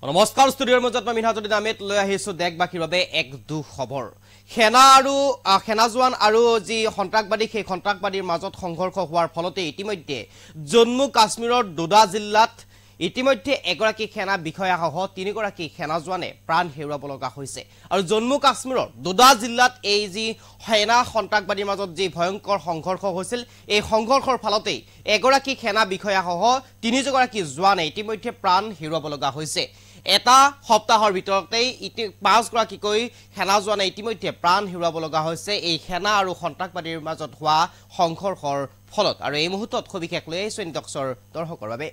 নমস্কাৰ ষ্টুডিঅ'ৰ মাজত মই মিনহাজুদ্দিন আহমেদ লৈ আহিছো দেশবাসীৰ বাবে এক দুখ খবৰ সেনা জোৱান আৰু যি সন্ত্ৰাসবাদী সেই সন্ত্ৰাসবাদীৰ মাজত সংঘৰ্ষ হোৱাৰ ফলতে ইতিমধ্যে জম্মু কাশ্মীৰৰ ডোডা জিলাত ইতিমধ্যে এগৰাকী সেনা বিষয়া সহ তিনিগৰাকী সেনা জোৱানে প্ৰাণ হেৰুৱাব লগা হৈছে আৰু জম্মু কাশ্মীৰৰ ডোডা জিলাত এই যি সেনা সন্ত্ৰাসবাদীৰ মাজত যি ভয়ংকৰ সংঘৰ্ষ হৈছিল এই সংঘৰ্ষৰ ফলতে এগৰাকী সেনা বিষয়া সহ তিনিগৰাকী জোৱানে ইতিমধ্যে প্ৰাণ হেৰুৱাব লগা হৈছে এটা সপ্তাহৰ ভিতৰতেই ৫ গৰাকীকৈ সেনা জোৱানে ইতিমধ্যে প্ৰাণ হেৰুৱাব লগা হৈছে এই সেনা আৰু সন্ত্ৰাসবাদীৰ মাজত হোৱা সংঘৰ্ষৰ ফলত আৰু এই মুহূৰ্তত সবিশেষ লৈ আহিছো ইনটক্সৰ দৰ্শকৰ বাবে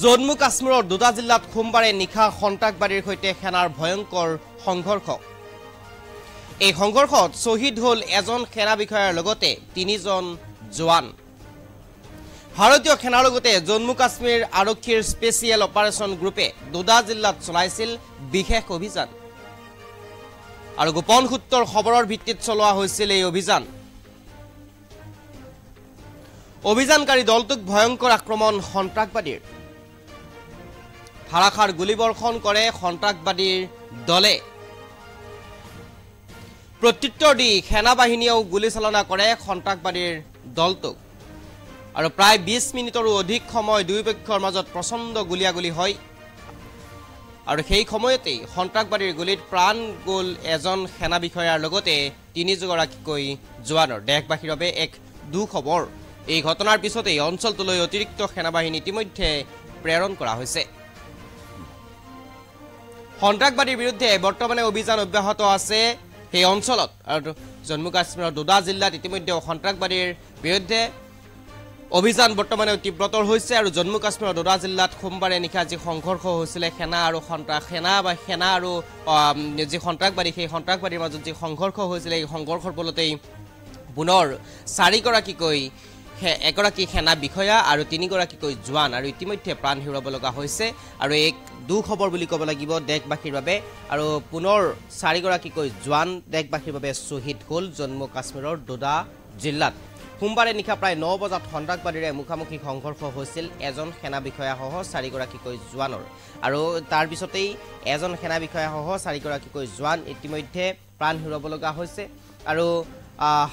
জম্মু কাশ্মীৰৰ ডোডা জিলাত সোমবাৰে নিশা সন্ত্ৰাসবাদীৰ সৈতে সেনাৰ ভয়ংকৰ সংঘৰ্ষ এই সংঘৰ্ষত শ্বহীদ হ'ল এজন সেনা বিষয়াৰ লগতে ৩জন জোৱান ভাৰতীয় সেনাৰ লগতে জম্মু কাশ্মীৰ আৰক্ষীৰ স্পেচিয়েল অপাৰেশ্যন গ্ৰুপে ডোডা জিলাত চলাইছিল বিশেষ অভিযান আৰু গোপন সূত্ৰৰ খবৰৰ ভিত্তিত চলোৱা হৈছিল এই অভিযানকাৰী দলটোক ভয়ংকৰ আক্ৰমণ সন্ত্ৰাসবাদীৰ ধাৰাসাৰ গুলীবৰ্ষণ কৰে সন্ত্ৰাসবাদীৰ দলে প্ৰত্যুত্তৰ দি সেনাবাহিনীয়েও গুলীচালনা কৰে সন্ত্ৰাসবাদীৰ দলটোক আৰু প্ৰায় ২০ মিনিটৰো অধিক সময় দুয়োপক্ষৰ মাজত প্ৰচণ্ড গুলিয়াগুলি হয় আৰু সেই সময়তেই সন্ত্ৰাসবাদীৰ গুলীত প্ৰাণ গ'ল এজন সেনা বিষয়াৰ লগতে ৩গৰাকীকৈ জোৱানৰ দেশবাসীৰ বাবে এক দুখবৰ এই ঘটনাৰ পিছতেই অঞ্চলটোলৈ অতিৰিক্ত সেনাবাহিনী ইতিমধ্যে প্ৰেৰণ কৰা হৈছে সন্ত্ৰাসবাদীৰ বিৰুদ্ধে বৰ্তমানে অভিযান অব্যাহত আছে সেই অঞ্চলত আৰু জম্মু কাশ্মীৰৰ ডোডা জিলাত ইতিমধ্যে সন্ত্ৰাসবাদীৰ বিৰুদ্ধে অভিযান বৰ্তমানে তীব্ৰতৰ হৈছে আৰু জম্মু কাশ্মীৰৰ ডোডা জিলাত সোমবাৰে নিশা যি সংঘৰ্ষ হৈছিল সেনা আৰু যি সন্ত্ৰাসবাদী সেই সন্ত্ৰাসবাদীৰ মাজত যি সংঘৰ্ষ হৈছিল এই সংঘৰ্ষৰ ফলতেই পুনৰ ৪গৰাকীকৈ এগৰাকী সেনা বিষয়া আৰু ৩গৰাকীকৈ জোৱান আৰু ইতিমধ্যে প্ৰাণ হেৰুৱাব লগা হৈছে আৰু এক দুখবৰ বুলি ক'ব লাগিব দেশবাসীৰ বাবে আৰু পুনৰ ৪গৰাকীকৈ জোৱান দেশবাসীৰ বাবে শ্বহীদ হ'ল জম্মু কাশ্মীৰৰ ডোডা জিলাত সোমবাৰে নিশা প্ৰায় ৯ বজাত সন্ত্ৰাসবাদীৰে মুখামুখি সংঘৰ্ষ হৈছিল এজন সেনা বিষয়া সহ ৪গৰাকীকৈ জোৱানৰ আৰু তাৰ পিছতেই এজন সেনা বিষয়া সহ ৪গৰাকীকৈ জোৱান ইতিমধ্যে প্ৰাণ হেৰুৱাব লগা হৈছে আৰু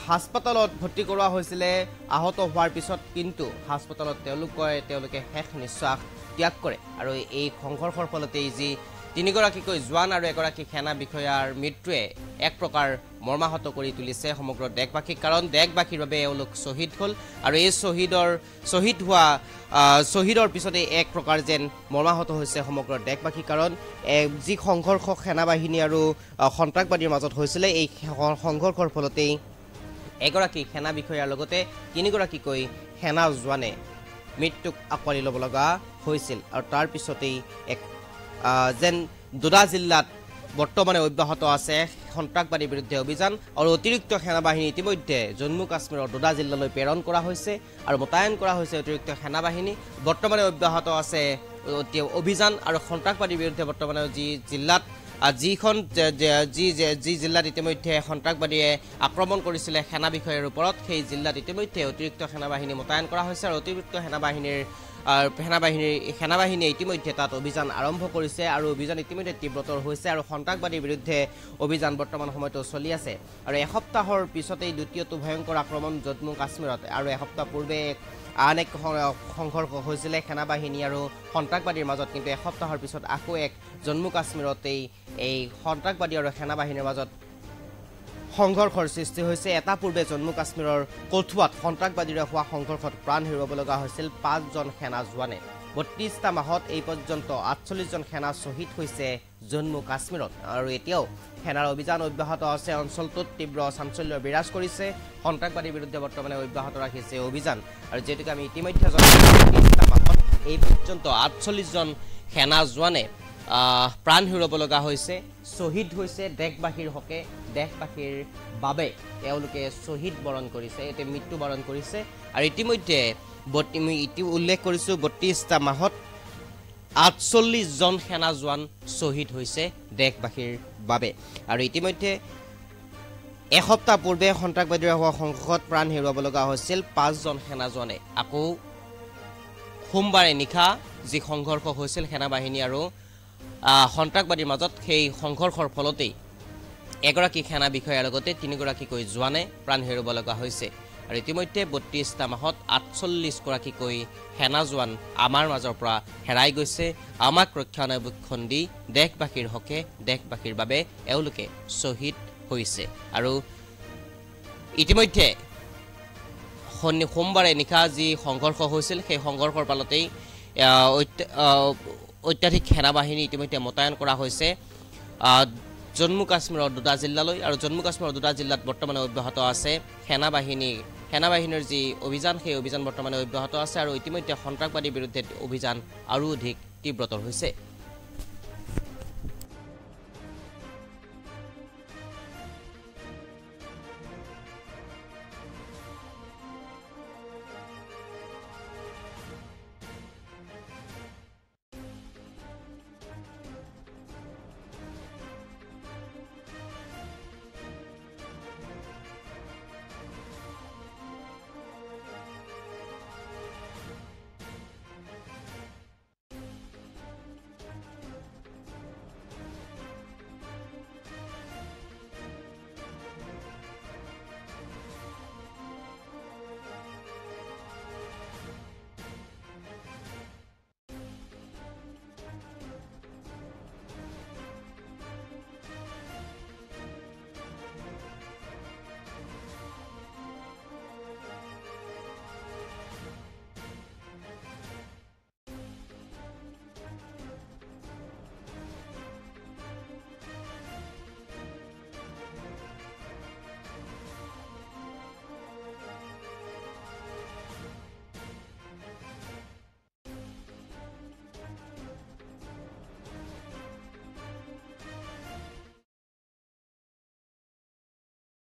হাস্পতালত ভৰ্তি কৰোৱা হৈছিল আহত হোৱাৰ পিছত কিন্তু হাস্পতালত তেওঁলোকে শেষ নিশ্বাস ত্যাগ কৰে আৰু এই সংঘৰ্ষৰ ফলতেই যি ৩গৰাকীকৈ জোৱান আৰু এগৰাকী সেনা বিষয়াৰ মৃত্যুৱে এক প্ৰকাৰ মৰ্মাহত কৰি তুলিছে সমগ্ৰ দেশবাসীক কাৰণ দেশবাসীৰ বাবে এওঁলোক শ্বহীদ হ'ল আৰু এই শ্বহীদৰ পিছতে এক প্ৰকাৰ যেন মৰ্মাহত হৈছে সমগ্ৰ দেশবাসী কাৰণ যি সংঘৰ্ষ সেনাবাহিনী আৰু সন্ত্ৰাসবাদীৰ মাজত হৈছিলে এই সংঘৰ্ষৰ ফলতেই এগৰাকী সেনা বিষয়াৰ লগতে ৩গৰাকীকৈ সেনা জোৱানে মৃত্যুক আঁকোৱালি ল'ব লগা হৈছিল আৰু তাৰ পিছতেই এক যেন ডোডা জিলাত বৰ্তমানে অব্যাহত আছে সন্ত্ৰাসবাদীৰ বিৰুদ্ধে অভিযান আৰু অতিৰিক্ত সেনাবাহিনী ইতিমধ্যে জম্মু কাশ্মীৰৰ ডোডা জিলালৈ প্ৰেৰণ কৰা হৈছে আৰু মোতায়েন কৰা হৈছে অতিৰিক্ত সেনাবাহিনী বৰ্তমানে অব্যাহত আছে অভিযান আৰু সন্ত্ৰাসবাদীৰ বিৰুদ্ধে বৰ্তমানে যি জিলাত ইতিমধ্যে সন্ত্ৰাসবাদীয়ে আক্ৰমণ কৰিছিলে সেনা বিষয়াৰ ওপৰত সেই জিলাত ইতিমধ্যে অতিৰিক্ত সেনাবাহিনী মোতায়েন কৰা হৈছে আৰু অতিৰিক্ত সেনাবাহিনীয়ে ইতিমধ্যে তাত অভিযান আৰম্ভ কৰিছে আৰু অভিযান ইতিমধ্যে তীব্ৰতৰ হৈছে আৰু সন্ত্ৰাসবাদীৰ বিৰুদ্ধে অভিযান বৰ্তমান সময়তো চলি আছে আৰু এসপ্তাহৰ পিছতেই দ্বিতীয়টো ভয়ংকৰ আক্ৰমণ জম্মু কাশ্মীৰত আৰু এসপ্তাহ পূৰ্বে আন এক সংঘৰ্ষ হৈছিলে সেনাবাহিনী আৰু সন্ত্ৰাসবাদীৰ মাজত কিন্তু এসপ্তাহৰ পিছত আকৌ এক জম্মু কাশ্মীৰতেই এই সন্ত্ৰাসবাদী আৰু সেনাবাহিনীৰ মাজত সংঘৰ্ষৰ সৃষ্টি হৈছে এটা পূৰ্বে জম্মু কাশ্মীৰৰ কঠুৱাত সন্ত্ৰাসবাদীৰে হোৱা সংঘৰ্ষত প্ৰাণ হেৰুৱাব লগা হৈছিল ৫জন সেনা জোৱানে ৩২টা মাহত এই পৰ্যন্ত ৪৮জন সেনা শ্বহীদ হৈছে জম্মু কাশ্মীৰত আৰু এতিয়াও সেনাৰ অভিযান অব্যাহত আছে অঞ্চলটোত তীব্ৰ চাঞ্চল্য বিৰাজ কৰিছে সন্ত্ৰাসবাদীৰ বিৰুদ্ধে বৰ্তমানে অব্যাহত ৰাখিছে অভিযান আৰু যেহেতুকে আমি ইতিমধ্যে জনাইছো মাহত এই পৰ্যন্ত ৪৮জন সেনা জোৱানে প্ৰাণ হেৰুৱাব লগা হৈছে শ্বহীদ হৈছে দেশবাসীৰ হকে দেশবাসীৰ বাবে তেওঁলোকে শ্বহীদ বৰণ কৰিছে এতিয়া মৃত্যুবৰণ কৰিছে আৰু ইতিমধ্যে উল্লেখ কৰিছোঁ ৩২টা মাহত ৪৮জন সেনা জোৱান শ্বহীদ হৈছে দেশবাসীৰ বাবে আৰু ইতিমধ্যে এসপ্তাহ পূৰ্বে সন্ত্ৰাসবাদীৰ হোৱা সংঘৰ্ষত প্ৰাণ হেৰুৱাব লগা হৈছিল ৫জন সেনা জোৱানে আকৌ সোমবাৰে নিশা যি সংঘৰ্ষ হৈছিল সেনাবাহিনী আৰু সন্ত্ৰাসবাদীৰ মাজত সেই সংঘৰ্ষৰ ফলতেই এগৰাকী সেনা বিষয়াৰ লগতে 3গৰাকীকৈ জোৱানে প্ৰাণ হেৰুৱাব লগা হৈছে আৰু ইতিমধ্যে 32টা মাহত 48গৰাকীকৈ সেনা জোৱান আমাৰ মাজৰ পৰা হেৰাই গৈছে আমাক ৰক্ষণাবেক্ষণ দি দেশবাসীৰ হকে দেশবাসীৰ বাবে এওঁলোকে শ্বহীদ হৈছে আৰু ইতিমধ্যে সোমবাৰে নিশা যি সংঘৰ্ষ হৈছিল সেই সংঘৰ্ষৰ পালতেই অত্যাধিক সেনাবাহিনী ইতিমধ্যে মোতায়েন কৰা হৈছে জম্মু কাশ্মীৰৰ 2টা জিলালৈ আৰু জম্মু কাশ্মীৰৰ 2টা জিলাত বৰ্তমানে অব্যাহত আছে সেনাবাহিনীৰ যি অভিযান সেই অভিযান বৰ্তমানে অব্যাহত আছে আৰু ইতিমধ্যে সন্ত্ৰাসবাদীৰ বিৰুদ্ধে অভিযান আৰু অধিক তীব্ৰতৰ হৈছে